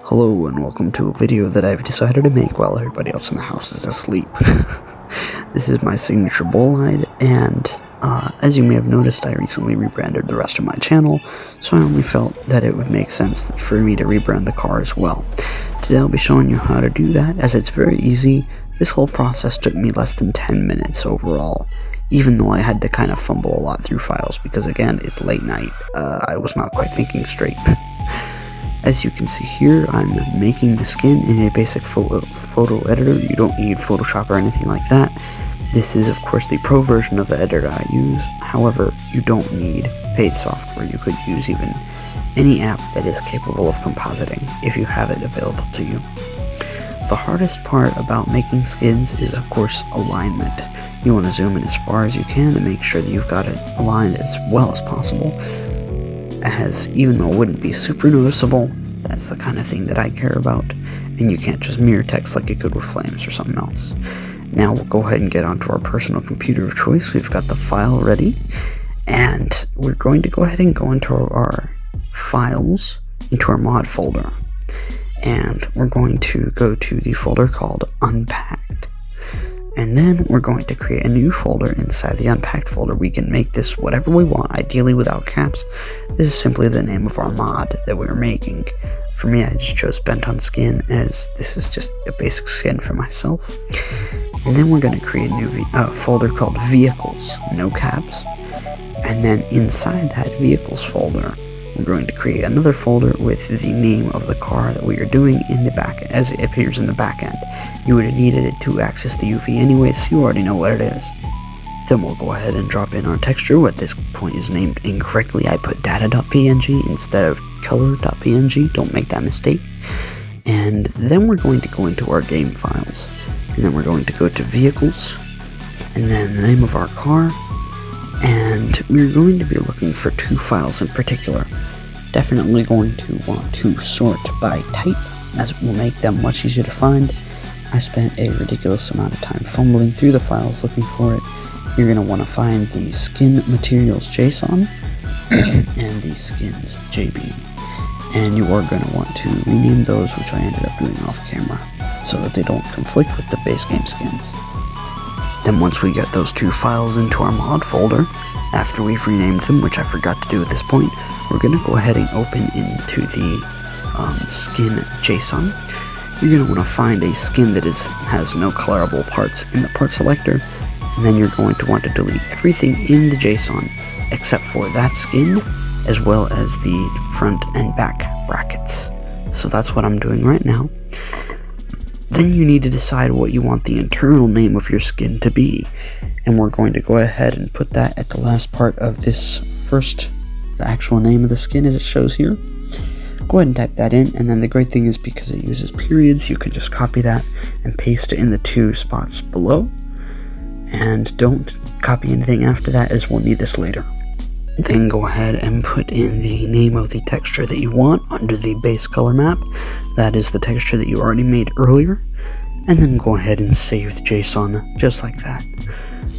Hello and welcome to a video that I've decided to make while everybody else in the house is asleep. This is my signature bolide, and as you may have noticed, I recently rebranded the rest of my channel, so I only felt that it would make sense for me to rebrand the car as well. Today I'll be showing you how to do that, as it's very easy. This whole process took me less than 10 minutes overall, even though I had to kind of fumble a lot through files, because again, it's late night. I was not quite thinking straight. As you can see here, I'm making the skin in a basic photo editor. You don't need Photoshop or anything like that. This is of course the pro version of the editor I use. However, you don't need paid software. You could use even any app that is capable of compositing if you have it available to you. The hardest part about making skins is of course alignment. You want to zoom in as far as you can to make sure that you've got it aligned as well as possible, as even though it wouldn't be super noticeable, that's the kind of thing that I care about, and you can't just mirror text like you could with Flames or something else. Now we'll go ahead and get onto our personal computer of choice. We've got the file ready, and we're going to go ahead and go into our files, into our mod folder, and we're going to go to the folder called Unpacked. And then we're going to create a new folder inside the Unpacked folder. We can make this whatever we want, ideally without caps. This is simply the name of our mod that we're making. For me, I just chose Bent on Skin, as this is just a basic skin for myself. And then we're going to create a new folder called Vehicles, no caps. And then inside that Vehicles folder, we're going to create another folder with the name of the car that we are doing in the back, as it appears in the back end. You would have needed it to access the UV anyway, so you already know what it is. Then we'll go ahead and drop in our texture. At this point is named incorrectly. I put data.png instead of color.png. Don't make that mistake. And then we're going to go into our game files. And then we're going to go to Vehicles, and then the name of our car. And we're going to be looking for two files in particular. Definitely going to want to sort by type, as it will make them much easier to find. I spent a ridiculous amount of time fumbling through the files looking for it. You're going to want to find the skin materials JSON and the skins JB. And you are going to want to rename those, which I ended up doing off camera, so that they don't conflict with the base game skins. Then once we get those two files into our mod folder, after we've renamed them, which I forgot to do at this point, we're going to go ahead and open into the skin JSON. You're going to want to find a skin that has no colorable parts in the part selector, and then you're going to want to delete everything in the JSON except for that skin, as well as the front and back brackets. So that's what I'm doing right now. Then you need to decide what you want the internal name of your skin to be, and we're going to go ahead and put that at the last part of this first, the actual name of the skin as it shows here. Go ahead and type that in, and then the great thing is, because it uses periods, you can just copy that and paste it in the two spots below, and don't copy anything after that, as we'll need this later. Then go ahead and put in the name of the texture that you want under the base color map. That is the texture that you already made earlier. And then go ahead and save the JSON just like that.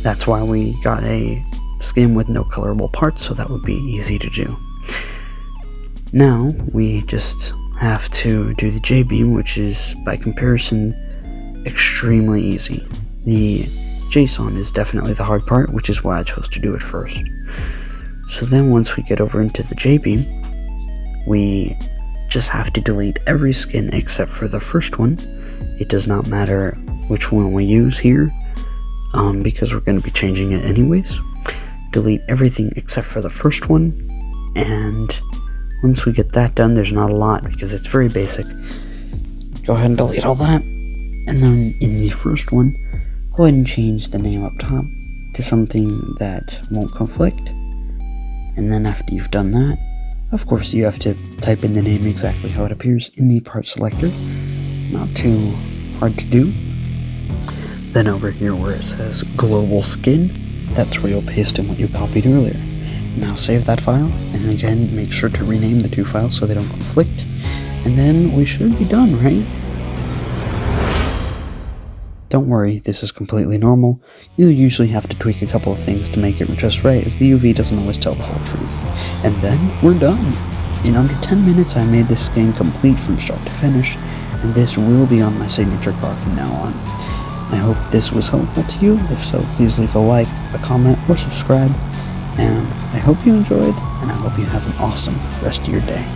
That's why we got a skin with no colorable parts, so that would be easy to do. Now we just have to do the JBeam, which is by comparison extremely easy. The JSON is definitely the hard part, which is why I chose to do it first. So then once we get over into the JBeam, we just have to delete every skin except for the first one. It does not matter which one we use here, because we're going to be changing it anyways. Delete everything except for the first one, and once we get that done, there's not a lot because it's very basic. Go ahead and delete all that, and then in the first one, go ahead and change the name up top to something that won't conflict. And then after you've done that, of course you have to type in the name exactly how it appears in the part selector. Not too hard to do. Then over here where it says global skin, that's where you'll paste in what you copied earlier. Now save that file, and again make sure to rename the two files so they don't conflict. And then we should be done, right? Don't worry, this is completely normal. You usually have to tweak a couple of things to make it just right, as the UV doesn't always tell the whole truth. And then we're done! In under 10 minutes I made this skin complete from start to finish, and this will be on my signature car from now on. I hope this was helpful to you. If so, please leave a like, a comment, or subscribe, and I hope you enjoyed, and I hope you have an awesome rest of your day.